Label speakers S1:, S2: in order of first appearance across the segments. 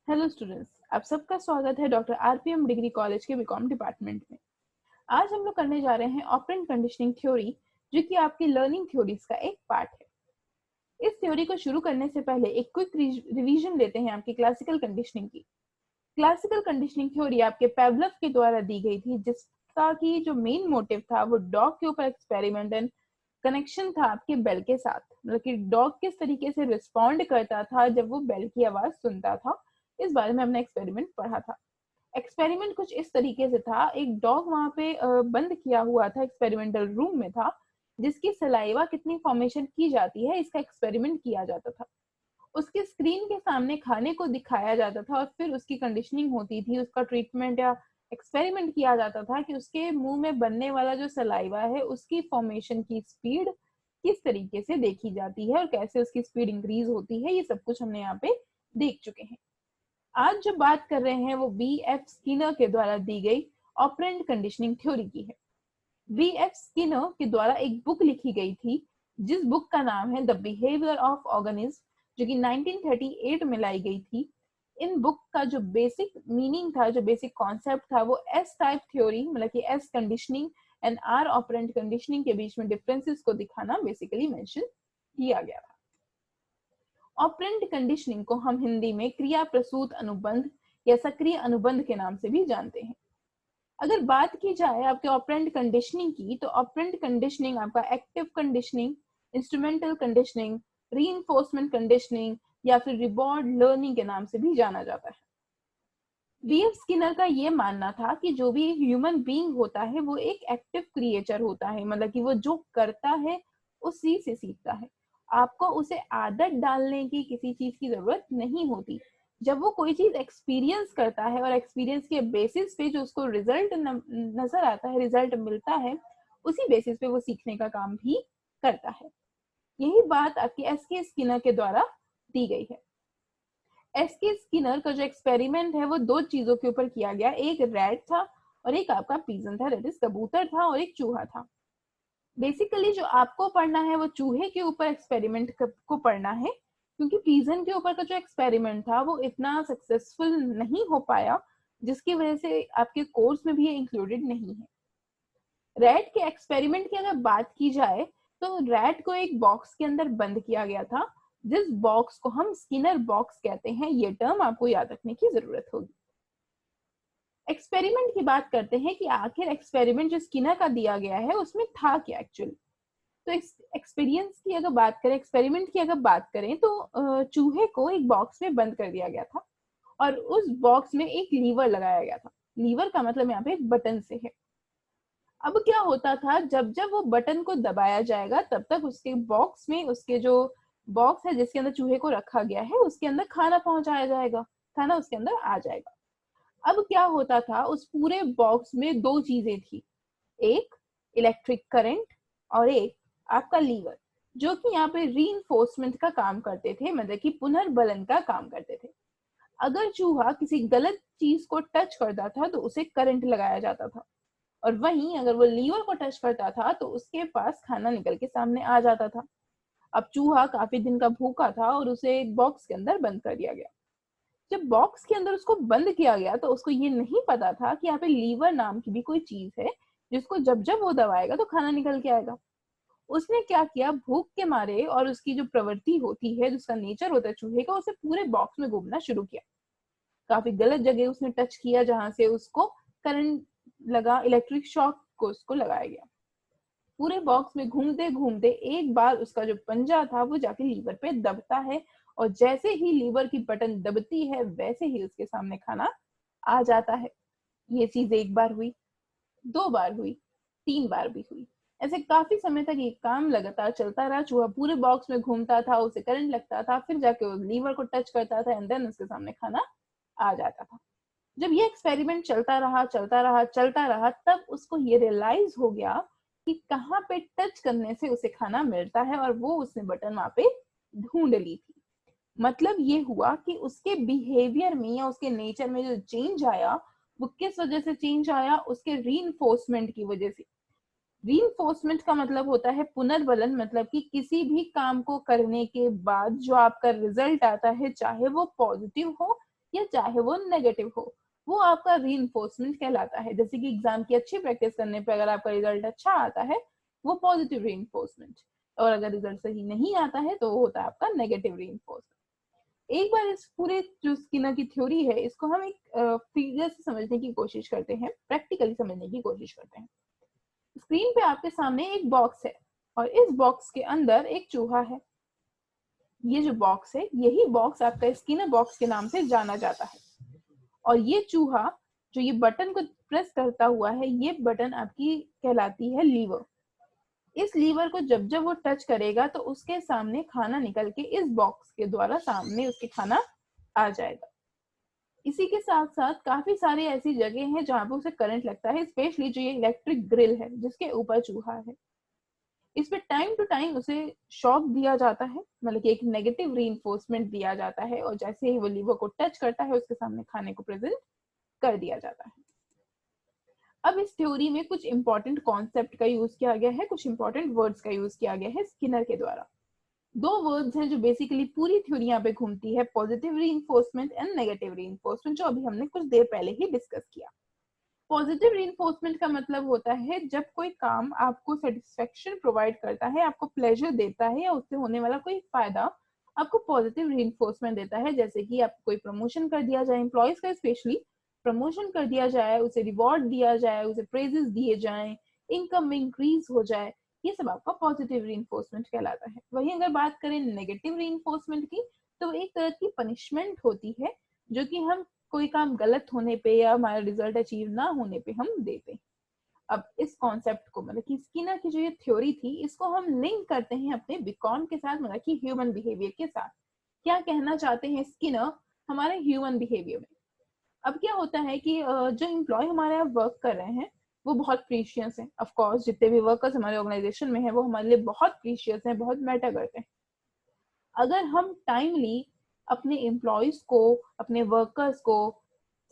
S1: Hello students, आप सबका स्वागत है डॉक्टर आरपीएम डिग्री कॉलेज के बीकॉम डिपार्टमेंट में। आज हम लोग करने जा रहे हैं ऑपरेंट कंडीशनिंग थ्योरी, जो कि आपकी लर्निंग थ्योरीज का एक पार्ट है। इस थ्योरी को शुरू करने से पहले एक क्विक रिवीजन लेते हैं आपकी क्लासिकल कंडीशनिंग की। क्लासिकल कंडीशनिंग थ्योरी आपके पेवलव के द्वारा दी गई थी, जिसका की जो मेन मोटिव था वो डॉग के ऊपर एक्सपेरिमेंट एंड कनेक्शन था आपके बेल के साथ। मतलब कि डॉग किस तरीके से रिस्पॉन्ड करता था जब वो बेल की आवाज सुनता था, इस बारे में हमने एक्सपेरिमेंट पढ़ा था। एक्सपेरिमेंट कुछ इस तरीके से था, एक डॉग वहां पे बंद किया हुआ था, एक्सपेरिमेंटल रूम में था, जिसकी सलाइवा कितनी फॉर्मेशन की जाती है इसका एक्सपेरिमेंट किया जाता था। उसके स्क्रीन के सामने खाने को दिखाया जाता था और फिर उसकी कंडीशनिंग होती थी, उसका ट्रीटमेंट या एक्सपेरिमेंट किया जाता था कि उसके मुंह में बनने वाला जो सलाइवा है उसकी फॉर्मेशन की स्पीड किस तरीके से देखी जाती है और कैसे उसकी स्पीड इंक्रीज होती है। ये सब कुछ हमने यहाँ पे देख चुके हैं। आज जो बात कर रहे हैं वो बी एफ स्किनर के द्वारा दी गई ऑपरेंट कंडीशनिंग थ्योरी की है। बी एफ स्किनर के द्वारा एक बुक लिखी गई थी, जिस बुक का नाम है द बिहेवियर ऑफ ऑर्गेनिज्म, जो कि 1938 में लाई गई थी। इन बुक का जो बेसिक मीनिंग था, जो बेसिक कॉन्सेप्ट था, वो एस टाइप थ्योरी, मतलब कि S conditioning and R operant conditioning के बीच में डिफरेंसेस को दिखाना बेसिकली मेंशन किया गया था। ऑपरेंट कंडीशनिंग को हम हिंदी में क्रिया प्रसूत अनुबंध या सक्रिय अनुबंध के नाम से भी जानते हैं। अगर बात की जाए आपके ऑपरेंट कंडीशनिंग की, तो ऑपरेंट कंडीशनिंग आपका active conditioning, instrumental conditioning, reinforcement conditioning या फिर रिवॉर्ड लर्निंग के नाम से भी जाना जाता है। बीएफ स्किनर का ये मानना था कि जो भी ह्यूमन बीइंग होता है वो एक एक्टिव क्रिएचर होता है, मतलब कि वो जो करता है उसी से सीखता है। आपको उसे आदत डालने की किसी चीज की जरूरत नहीं होती। जब वो कोई चीज एक्सपीरियंस करता है और एक्सपीरियंस के बेसिस पे जो उसको रिजल्ट नजर आता है, रिजल्ट मिलता है, उसी बेसिस पे वो सीखने का काम भी करता है। यही बात आपके एस के स्किनर के द्वारा दी गई है। एस के स्किनर का जो एक्सपेरिमेंट है वो दो चीजों के ऊपर किया गया, एक रैट था और एक आपका पीजन था, रेट इज कबूतर था और एक चूहा था। बेसिकली जो आपको पढ़ना है वो चूहे के ऊपर एक्सपेरिमेंट को पढ़ना है, क्योंकि पीजन के ऊपर का जो एक्सपेरिमेंट था वो इतना सक्सेसफुल नहीं हो पाया, जिसकी वजह से आपके कोर्स में भी ये इंक्लूडेड नहीं है। रैट के एक्सपेरिमेंट की अगर बात की जाए, तो रैट को एक बॉक्स के अंदर बंद किया गया था, जिस बॉक्स को हम स्किनर बॉक्स कहते हैं। ये टर्म आपको याद रखने की जरूरत होगी। एक्सपेरिमेंट की बात करते हैं कि आखिर एक्सपेरिमेंट जो स्किनर का दिया गया है उसमें था क्या एक्चुअली। तो एक्सपीरियंस की अगर बात करें, एक्सपेरिमेंट की अगर बात करें, तो चूहे को एक बॉक्स में बंद कर दिया गया था और उस बॉक्स में एक लीवर लगाया गया था। लीवर का मतलब यहाँ पे एक बटन से है। अब क्या होता था, जब जब वो बटन को दबाया जाएगा तब तक उसके बॉक्स में, उसके जो बॉक्स है जिसके अंदर चूहे को रखा गया है, उसके अंदर खाना पहुंचाया जाएगा, खाना उसके अंदर आ जाएगा। अब क्या होता था, उस पूरे बॉक्स में दो चीजें थी, एक इलेक्ट्रिक करंट और एक आपका लीवर, जो कि यहाँ पे रीइंफोर्समेंट का काम करते थे, मतलब कि पुनर्बलन का काम करते थे। अगर चूहा किसी गलत चीज को टच करता था तो उसे करंट लगाया जाता था, और वहीं अगर वो लीवर को टच करता था तो उसके पास खाना निकल के सामने आ जाता था। अब चूहा काफी दिन का भूखा था और उसे एक बॉक्स के अंदर बंद कर दिया गया। जब बॉक्स के अंदर उसको बंद किया गया तो उसको ये नहीं पता था कि यहाँ पे लीवर नाम की भी कोई चीज है, जिसको जब जब वो दबाएगा तो खाना निकल के आएगा। उसने क्या किया, भूख के मारे, और उसकी जो प्रवृत्ति होती है, जिसका नेचर होता है चूहे का, उसे पूरे बॉक्स में घूमना शुरू किया। काफी गलत जगह उसने टच किया जहां से उसको करंट लगा, इलेक्ट्रिक शॉक को उसको लगाया गया। पूरे बॉक्स में घूमते घूमते एक बार उसका जो पंजा था वो जाके लीवर पे दबता है, और जैसे ही लीवर की बटन दबती है वैसे ही उसके सामने खाना आ जाता है। ये चीज एक बार हुई, दो बार हुई, तीन बार भी हुई। ऐसे काफी समय तक ये काम लगातार चलता रहा। चूहा पूरे बॉक्स में घूमता था, उसे करंट लगता था, फिर जाके वो लीवर को टच करता था एंड देन उसके सामने खाना आ जाता था। जब ये एक्सपेरिमेंट चलता रहा चलता रहा चलता रहा, तब उसको ये रियलाइज हो गया कि कहाँ पे टच करने से उसे खाना मिलता है, और वो उसने बटन वहां पे ढूंढ ली थी। मतलब ये हुआ कि उसके बिहेवियर में या उसके नेचर में जो चेंज आया, वो किस वजह से चेंज आया, उसके रीइंफोर्समेंट की वजह से। रीइंफोर्समेंट का मतलब होता है पुनर्बलन, मतलब कि किसी भी काम को करने के बाद जो आपका रिजल्ट आता है, चाहे वो पॉजिटिव हो या चाहे वो नेगेटिव हो, वो आपका रीइंफोर्समेंट कहलाता है। जैसे कि एग्जाम की अच्छी प्रैक्टिस करने पे अगर आपका रिजल्ट अच्छा आता है, वो पॉजिटिव रीइंफोर्समेंट, और अगर रिजल्ट सही नहीं आता है तो वो होता है आपका नेगेटिव रीइंफोर्समेंट। एक बार इस पूरे जो स्किनर की थ्योरी है, इसको हम एक फिगर से समझने की कोशिश करते हैं, प्रैक्टिकली समझने की कोशिश करते हैं। स्क्रीन पे आपके सामने एक बॉक्स है और इस बॉक्स के अंदर एक चूहा है। ये जो बॉक्स है, यही बॉक्स आपका स्किनर बॉक्स के नाम से जाना जाता है। और ये चूहा जो ये बटन को प्रेस करता हुआ है, ये बटन आपकी कहलाती है लीवर। इस लीवर को जब जब वो टच करेगा तो उसके सामने खाना निकल के इस बॉक्स के द्वारा सामने उसके खाना आ जाएगा। इसी के साथ साथ काफी सारी ऐसी जगह हैं जहां पे उसे करंट लगता है, स्पेशली जो ये इलेक्ट्रिक ग्रिल है जिसके ऊपर चूहा है। इसमें टाइम टू टाइम उसे शॉक दिया जाता है, मतलब कि एक नेगेटिव रीइंफोर्समेंट दिया जाता है, और जैसे ही वो लीवर को टच करता है उसके सामने खाने को प्रेजेंट कर दिया जाता है। अब इस थ्योरी में कुछ इंपॉर्टेंट कॉन्सेप्ट का यूज किया गया है, कुछ इंपॉर्टेंट वर्ड्स का यूज किया गया है स्किनर के द्वारा। दो वर्ड्स हैं जो बेसिकली पूरी थ्योरी यहाँ पे घूमती है, positive reinforcement and negative reinforcement, जो अभी हमने कुछ देर पहले ही डिस्कस किया। पॉजिटिव रीइंफोर्समेंट का मतलब होता है जब कोई काम आपको सेटिस्फेक्शन प्रोवाइड करता है, आपको प्लेजर देता है, या उससे होने वाला कोई फायदा आपको पॉजिटिव रीइंफोर्समेंट देता है। जैसे कि आपको कोई प्रमोशन कर दिया जाए, एम्प्लॉयज का स्पेशली प्रमोशन कर दिया जाए, उसे रिवॉर्ड दिया जाए, उसे प्रेजेस दिए जाए, इनकम में इंक्रीज हो जाए, ये सब आपका पॉजिटिव रीइंफोर्समेंट कहलाता है। वहीं अगर बात करें नेगेटिव रीइंफोर्समेंट की, तो एक तरह की पनिशमेंट होती है जो कि हम कोई काम गलत होने पे या हमारा रिजल्ट अचीव ना होने पे हम देते हैं। अब इस कॉन्सेप्ट को, मतलब कि स्किनर की जो ये थ्योरी थी, इसको हम लिंक करते हैं अपने बीकॉम के साथ, मतलब कि ह्यूमन बिहेवियर के साथ। क्या कहना चाहते हैं स्किनर हमारे ह्यूमन बिहेवियर में? अब क्या होता है कि जो एम्प्लॉय हमारे यहाँ वर्क कर रहे हैं वो बहुत प्रीशियस है। ऑफ कोर्स जितने भी वर्कर्स हमारे ऑर्गेनाइजेशन में है वो हमारे लिए बहुत प्रीशियस है, बहुत मैटर करते हैं। अगर हम टाइमली अपने एम्प्लॉयज को, अपने वर्कर्स को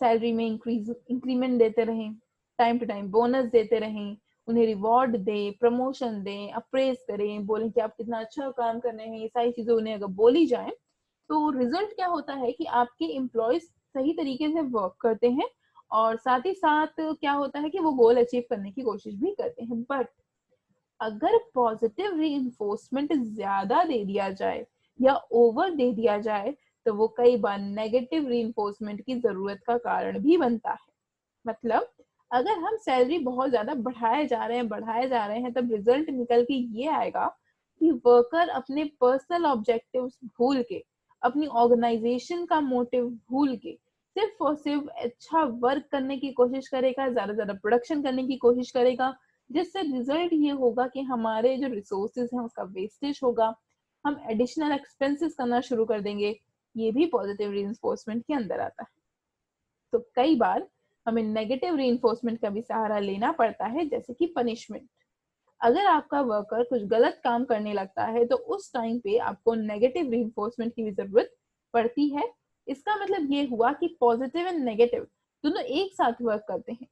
S1: सैलरी में इंक्रीमेंट देते रहें, टाइम टू टाइम बोनस देते रहें, उन्हें रिवॉर्ड दें, प्रमोशन दें, अप्रेज करें, बोलें कि आप कितना अच्छा काम कर रहे हैं, ये सारी चीजें उन्हें अगर बोली जाए, तो रिजल्ट क्या होता है कि आपके एम्प्लॉयज सही तरीके से वर्क करते हैं, और साथ ही साथ क्या होता है कि वो गोल अचीव करने की कोशिश भी करते हैं। बट अगर पॉजिटिव रीइंफोर्समेंट ज्यादा दे दिया जाए या ओवर दे दिया जाए, तो वो कई बार नेगेटिव रीइंफोर्समेंट की जरूरत का कारण भी बनता है। मतलब अगर हम सैलरी बहुत ज्यादा बढ़ाए जा रहे हैं, तब रिजल्ट निकल के ये आएगा कि वर्कर अपने पर्सनल ऑब्जेक्टिव्स भूल के, अपनी ऑर्गेनाइजेशन का मोटिव भूल के सिर्फ और सिर्फ अच्छा वर्क करने की कोशिश करेगा, ज्यादा ज्यादा प्रोडक्शन करने की कोशिश करेगा, जिससे रिजल्ट ये होगा कि हमारे जो रिसोर्सेज हैं उसका वेस्टेज होगा, हम एडिशनल एक्सपेंसेस करना शुरू कर देंगे। ये भी पॉजिटिव रीइंफोर्समेंट के अंदर आता है। तो कई बार हमें नेगेटिव रीइंफोर्समेंट का भी सहारा लेना पड़ता है, जैसे कि पनिशमेंट। अगर आपका वर्कर कुछ गलत काम करने लगता है तो उस टाइम पे आपको नेगेटिव रीइंफोर्समेंट की भी जरूरत पड़ती है। इसका मतलब ये हुआ कि पॉजिटिव एंड नेगेटिव दोनों एक साथ वर्क करते हैं।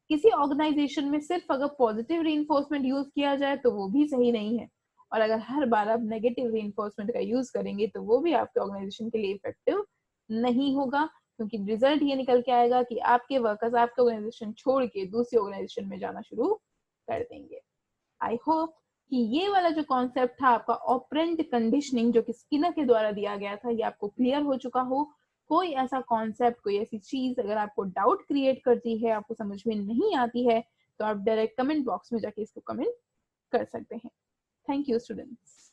S1: किसी ऑर्गेनाइजेशन में सिर्फ अगर पॉजिटिव रीइंफोर्समेंट यूज किया जाए तो वो भी सही नहीं है, और अगर हर बार आप नेगेटिव रीइंफोर्समेंट का यूज करेंगे तो वो भी आपके ऑर्गेनाइजेशन के लिए इफेक्टिव नहीं होगा, क्योंकि रिजल्ट ये निकल के आएगा कि आपके वर्कर्स आपके ऑर्गेनाइजेशन छोड़ के दूसरी ऑर्गेनाइजेशन में जाना शुरू कर देंगे। आई होप कि ये वाला जो कॉन्सेप्ट था आपका ऑपरेंट कंडीशनिंग, जो कि स्किनर के द्वारा दिया गया था, ये आपको क्लियर हो चुका हो। कोई ऐसा कॉन्सेप्ट, कोई ऐसी चीज अगर आपको डाउट क्रिएट करती है, आपको समझ में नहीं आती है, तो आप डायरेक्ट कमेंट बॉक्स में जाके इसको कमेंट कर सकते हैं। Thank you students.